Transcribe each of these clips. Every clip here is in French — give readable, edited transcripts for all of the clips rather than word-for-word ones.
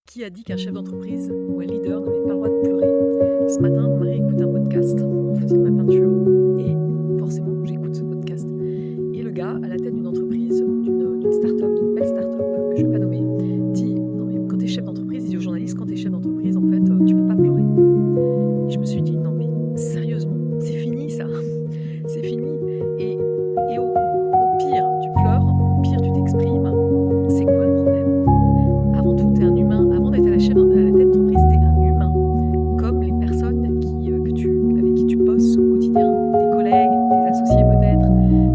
Qui a dit qu'un chef d'entreprise ou un leader n'avait pas le droit de pleurer? Ce matin, mon mari écoute un podcast en faisant ma peinture et forcément, j'écoute ce podcast. Et le gars, à la tête d'une entreprise, d'une start-up, d'une belle start-up que je ne vais pas nommer, dit non mais quand tu es chef d'entreprise, il dit aux journalistes, quand tu es chef d'entreprise, en fait, tu peux pas pleurer. Et je me suis dit non mais sérieusement, c'est fini ça, c'est fini. Et au pire, tu pleures, au pire, tu t'exprimes. C'est quoi le problème? Avant tout, tu es un humain. Avant d'être à la tête d'entreprise, tu es un humain. Comme les personnes avec qui tu bosses au quotidien, tes collègues, tes associés peut-être,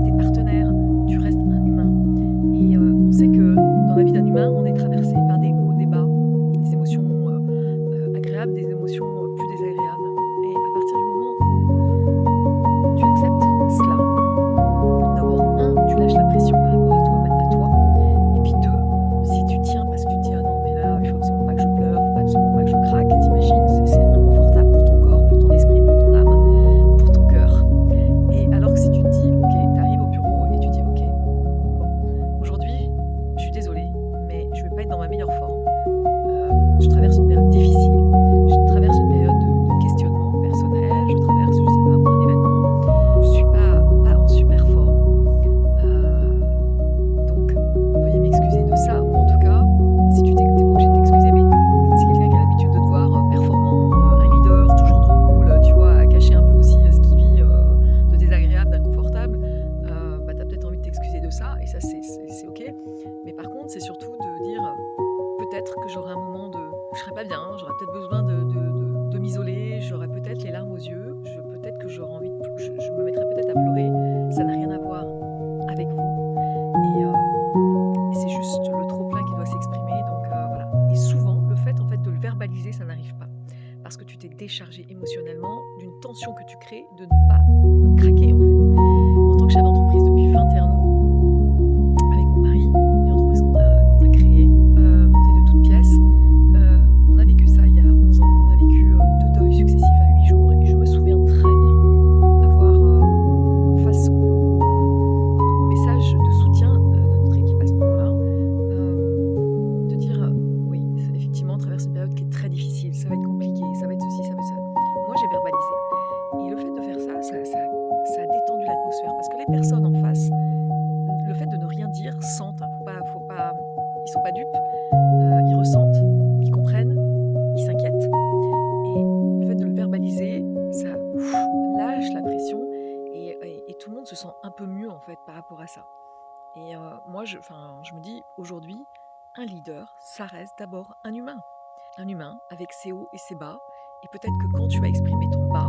tes partenaires, tu restes un humain. Et on sait que dans la vie d'un humain, on est traversé par des hauts, des bas, des émotions agréables, des émotions plus désagréables. Et à partir du moment où tu acceptes cela, d'abord, tu lâches la pression par rapport à toi. Et puis deux, si tu tiens parce que tu te dis ah non mais là il faut absolument pas que je pleure, faut absolument pas que je craque, t'imagines, c'est inconfortable pour ton corps, pour ton esprit, pour ton âme, pour ton cœur. Et alors que si tu te dis ok, t'arrives au bureau et tu dis ok, bon, aujourd'hui je suis désolée, mais je vais pas être dans ma meilleure forme. Je traverse une période difficile, je traverse une période de questionnement personnel, je traverse, je sais pas, un événement, je suis pas en super forme. Donc, veuillez m'excuser de ça, ou en tout cas, si tu t'es pas obligé de t'excuser, mais si quelqu'un qui a l'habitude de te voir performant, un leader, toujours drôle, tu vois, à cacher un peu aussi ce qu'il vit de désagréable, d'inconfortable, t'as peut-être envie de t'excuser de ça, et ça c'est ok. Mais par contre, c'est surtout de dire peut-être que j'aurai un moment je serai pas bien, j'aurai peut-être besoin de m'isoler, j'aurai peut-être les larmes aux yeux, peut-être que j'aurai envie je me mettrai peut-être à pleurer, ça n'a rien à voir avec vous. Et c'est juste le trop-plein qui doit s'exprimer, donc voilà. Et souvent, le fait en fait de le verbaliser, ça n'arrive pas. Parce que tu t'es déchargé émotionnellement d'une tension que tu crées de ne pas craquer en fait. En tant que chef d'entreprise depuis 21 ans, avec mon mari, une entreprise qu'on a créée, montée de toutes pièces, on a vécu ça il y a 11 ans. On a vécu 2 deuils successifs à 8 jours, et je me souviens très bien avoir face au message de soutien de notre équipe à ce moment-là, de dire oui, effectivement, on traverse une période qui est très difficile, ça va être compliqué, ça va être ceci, ça va être ça. Moi, j'ai verbalisé. Et le fait de faire ça a détendu l'atmosphère, parce que les personnes en face, le fait de ne rien dire, sentent, hein, faut pas, ils sont pas dupes, ils ressentent, ils comprennent, ils s'inquiètent. Et le fait de le verbaliser, ça lâche la pression, et tout le monde se sent un peu mieux en fait par rapport à ça. Et moi, je me dis aujourd'hui, un leader, ça reste d'abord un humain avec ses hauts et ses bas. Et peut-être que quand tu vas exprimer ton bas,